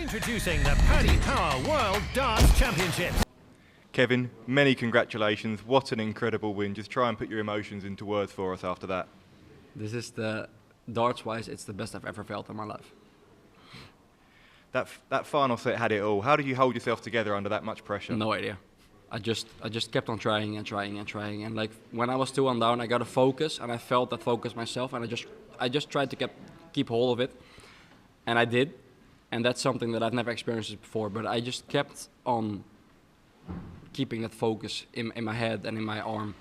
Introducing the Paddy Power World Darts Championships. Kevin, many congratulations. What an incredible win. Just try and put your emotions into words for us after that. This is darts-wise, it's the best I've ever felt in my life. That final set had it all. How did you hold yourself together under that much pressure? No idea. I just kept on trying and trying and trying. And like when I was 2-1 down, I got a focus, and I felt that focus myself, and I just tried to keep hold of it, and I did. And that's something that I've never experienced before. But I just kept on keeping that focus in my head and in my arm.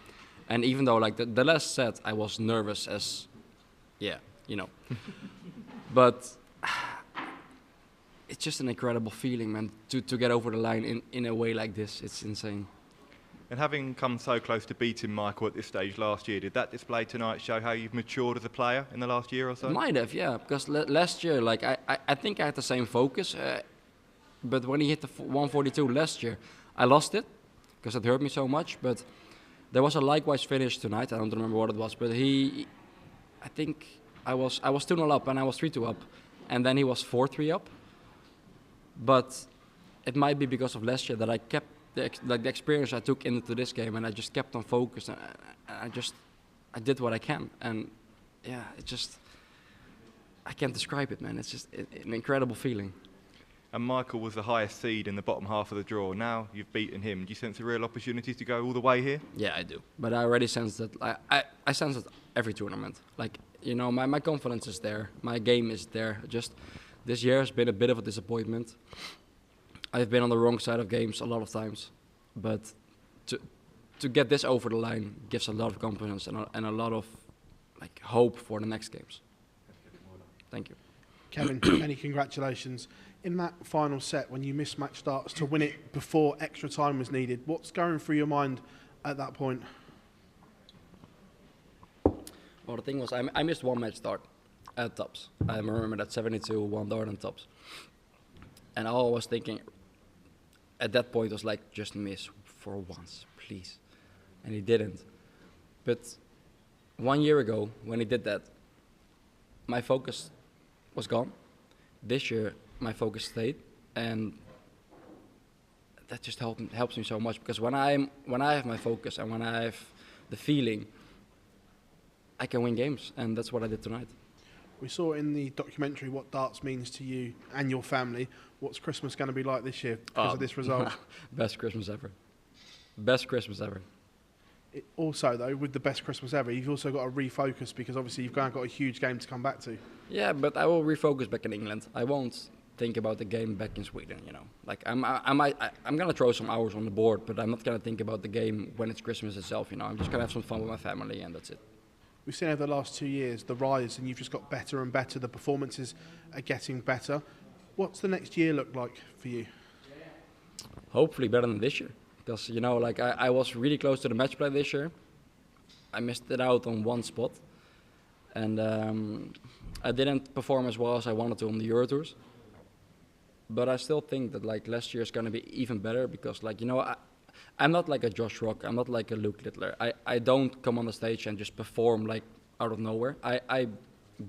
And even though like the last set I was nervous as, yeah, you know. But it's just an incredible feeling, man, to get over the line in a way like this. It's insane. And having come so close to beating Michael at this stage last year, did that display tonight show how you've matured as a player in the last year or so? Might have, yeah, because last year, like I think I had the same focus, but when he hit the 142 last year, I lost it because it hurt me so much. But there was a likewise finish tonight. I don't remember what it was, but I think I was 2-0 up and I was 3-2 up, and then he was 4-3 up. But it might be because of last year that I kept the experience I took into this game, and I just kept on focus, and I did what I can, and yeah, I can't describe it, man. It's just an incredible feeling. And Michael was the highest seed in the bottom half of the draw. Now you've beaten him. Do you sense a real opportunity to go all the way here? Yeah, I do. But I already sense that. I sense it every tournament. Like, you know, my confidence is there. My game is there. Just this year has been a bit of a disappointment. I've been on the wrong side of games a lot of times. But to get this over the line gives a lot of confidence and a lot of like hope for the next games. Thank you. Kevin, many congratulations. In that final set, when you mismatched darts to win it before extra time was needed, what's going through your mind at that point? Well, the thing was, I missed one match start at tops. I remember that 72, one dart on tops. And all I was thinking at that point was like, just miss for once, please. And he didn't. But 1 year ago, when he did that, my focus was gone. This year, my focus stayed, and that just helps me so much, because when I have my focus and when I have the feeling, I can win games, and that's what I did tonight. We saw in the documentary what darts means to you and your family. What's Christmas going to be like this year because of this result? Best Christmas ever. Best Christmas ever. Also, though, with the best Christmas ever, you've also got to refocus, because obviously you've got a huge game to come back to. Yeah, but I will refocus back in England. I won't think about the game back in Sweden, you know. Like I'm gonna throw some hours on the board, but I'm not gonna think about the game when it's Christmas itself, you know. I'm just gonna have some fun with my family, and that's it. We've seen over the last 2 years the rise, and you've just got better and better. The performances are getting better. What's the next year look like for you? Hopefully better than this year, because, you know, like I was really close to the match play this year. I missed it out on one spot, and I didn't perform as well as I wanted to on the Euro Tours. But I still think that like last year is going to be even better, because, like, you know, I'm not like a Josh Rock, I'm not like a Luke Littler. I don't come on the stage and just perform like out of nowhere. I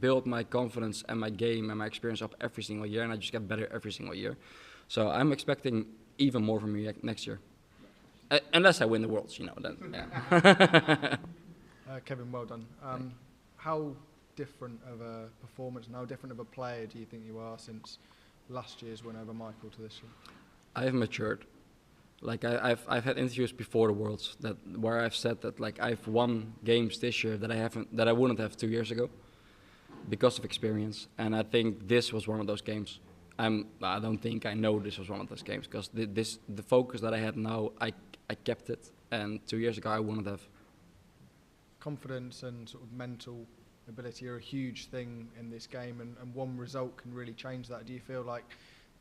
build my confidence and my game and my experience up every single year, and I just get better every single year. So I'm expecting even more from me next year. Unless I win the Worlds, you know, then, yeah. Kevin, well done. How different of a performance and how different of a player do you think you are since last year's win over Michael to this year? I've matured. Like I've had interviews before the Worlds where I've said that like I've won games this year that I wouldn't have 2 years ago because of experience, and I think this was one of those games. I know this was one of those games, because the focus that I had now, I kept it, and 2 years ago I wouldn't have. Confidence and sort of mental ability are a huge thing in this game, and one result can really change that. Do you feel like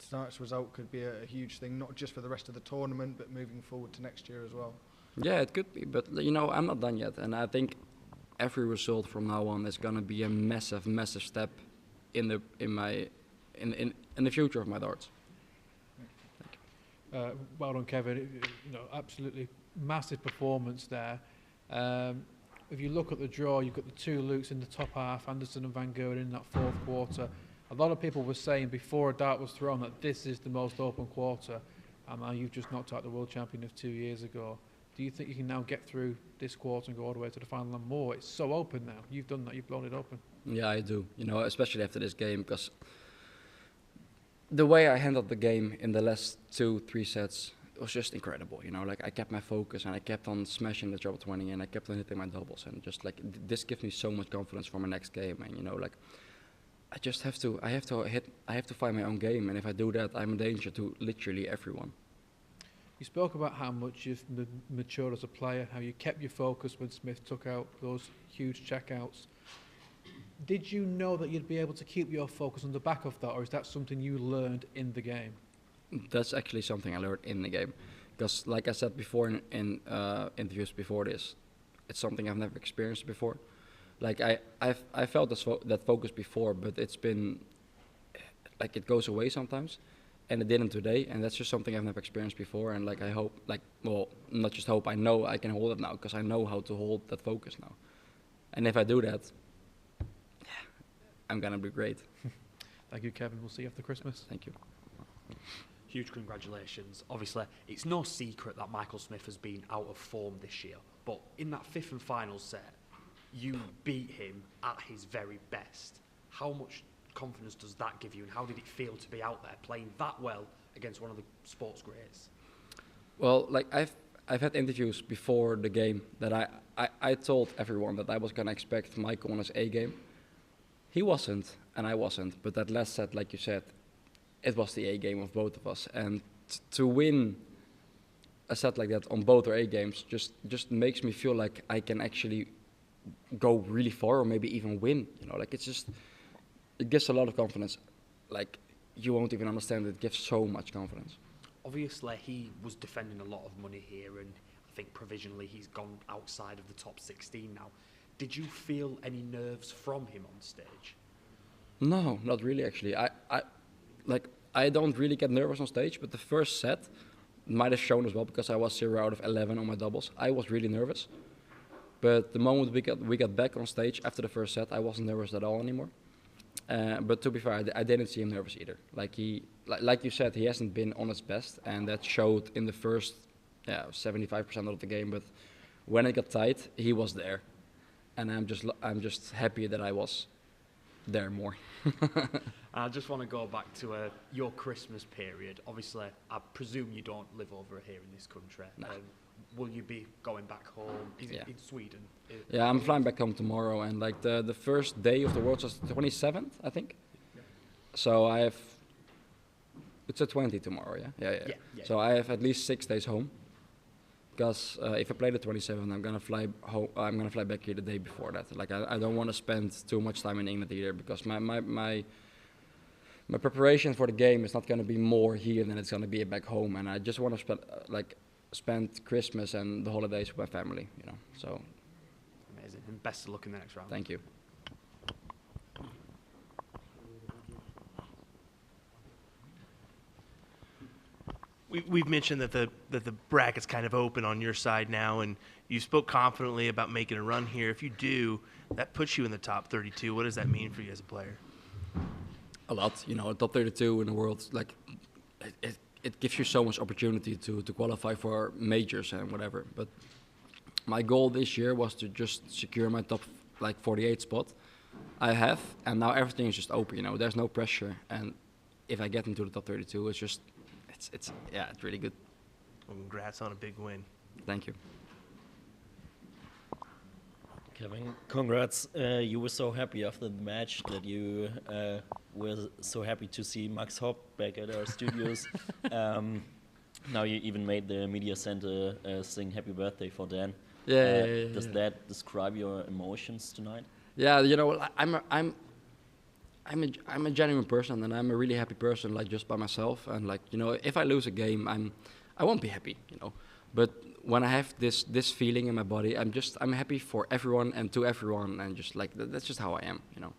tonight's result could be a huge thing, not just for the rest of the tournament, but moving forward to next year as well? Yeah, it could be, but, you know, I'm not done yet, and I think every result from now on is going to be a massive, massive step in the future of my darts. Well done, Kevin. You know, absolutely massive performance there. If you look at the draw, you've got the two Lukes in the top half, Anderson and Van Gogh in that fourth quarter. A lot of people were saying before a dart was thrown that this is the most open quarter, and now you've just knocked out the world champion of 2 years ago. Do you think you can now get through this quarter and go all the way to the final and more? It's so open now. You've done that. You've blown it open. Yeah, I do. You know, especially after this game, because the way I handled the game in the last 2-3 sets was just incredible. You know, like I kept my focus and I kept on smashing the treble 20 and I kept on hitting my doubles, and just like this gives me so much confidence for my next game. And you know, like I just have to find my own game, and if I do that, I'm a danger to literally everyone. You spoke about how much you've matured as a player, how you kept your focus when Smith took out those huge checkouts. Did you know that you'd be able to keep your focus on the back of that, or is that something you learned in the game? That's actually something I learned in the game, because like I said before in interviews before this, it's something I've never experienced before. Like I felt that focus before, but it's been like it goes away sometimes, and it didn't today, and that's just something I've never experienced before. And like I hope, like, well, not just hope, I know I can hold it now, because I know how to hold that focus now. And if I do that, yeah, I'm gonna be great. Thank you, Kevin. We'll see you after Christmas. Thank you. Huge congratulations. Obviously, it's no secret that Michael Smith has been out of form this year, but in that fifth and final set, you beat him at his very best. How much confidence does that give you, and how did it feel to be out there playing that well against one of the sports greats? Well, like I've had interviews before the game that I told everyone that I was gonna expect Michael on his A game. He wasn't, and I wasn't. But that last set, like you said, it was the A game of both of us, and to win a set like that on both our A games just makes me feel like I can actually go really far, or maybe even win. You know, like it gives a lot of confidence. Like you won't even understand. It gives so much confidence. Obviously, he was defending a lot of money here, and I think provisionally he's gone outside of the top 16 now. Did you feel any nerves from him on stage? No, not really. Actually, I don't really get nervous on stage, but the first set might have shown as well, because I was 0 out of 11 on my doubles. I was really nervous, but the moment we got back on stage after the first set, I wasn't nervous at all anymore. But to be fair, I didn't see him nervous either. Like you said, he hasn't been on his best, and that showed in the first 75% of the game. But when it got tight, he was there, and I'm just happy that I was there more. I just want to go back to your Christmas period. Obviously, I presume you don't live over here in this country. No. Will you be going back home? Is it in Sweden? Yeah, I'm flying back home tomorrow, and like the first day of the Worlds was the 27th, I think. Yeah. So it's a 20 tomorrow, yeah? Yeah. So I have at least 6 days home, because if I play the 27th, I'm gonna fly home. I'm gonna fly back here the day before that. Like I don't want to spend too much time in England either, because my preparation for the game is not gonna be more here than it's gonna be back home, and I just want to spend Christmas and the holidays with my family, you know. So amazing, and best of luck in the next round. Thank you. We've mentioned that the bracket's kind of open on your side now, and you spoke confidently about making a run here. If you do, that puts you in the top 32. What does that mean for you as a player? A lot, you know. Top 32 in the world, like it gives you so much opportunity to qualify for majors and whatever. But my goal this year was to just secure my top 48 spot. I have, and now everything is just open. You know, there's no pressure, and if I get into the top 32, it's really good. Well, congrats on a big win. Thank you. Kevin, congrats. You were so happy after the match that you were so happy to see Max Hopp back at our studios. Now you even made the media center sing happy birthday for Dan. Yeah. Does that describe your emotions tonight? Yeah, you know, I'm a genuine person, and I'm a really happy person, like just by myself. And like, you know, if I lose a game, I won't be happy, you know. But when I have this feeling in my body, I'm happy for everyone and to everyone, and just like that's just how I am, you know.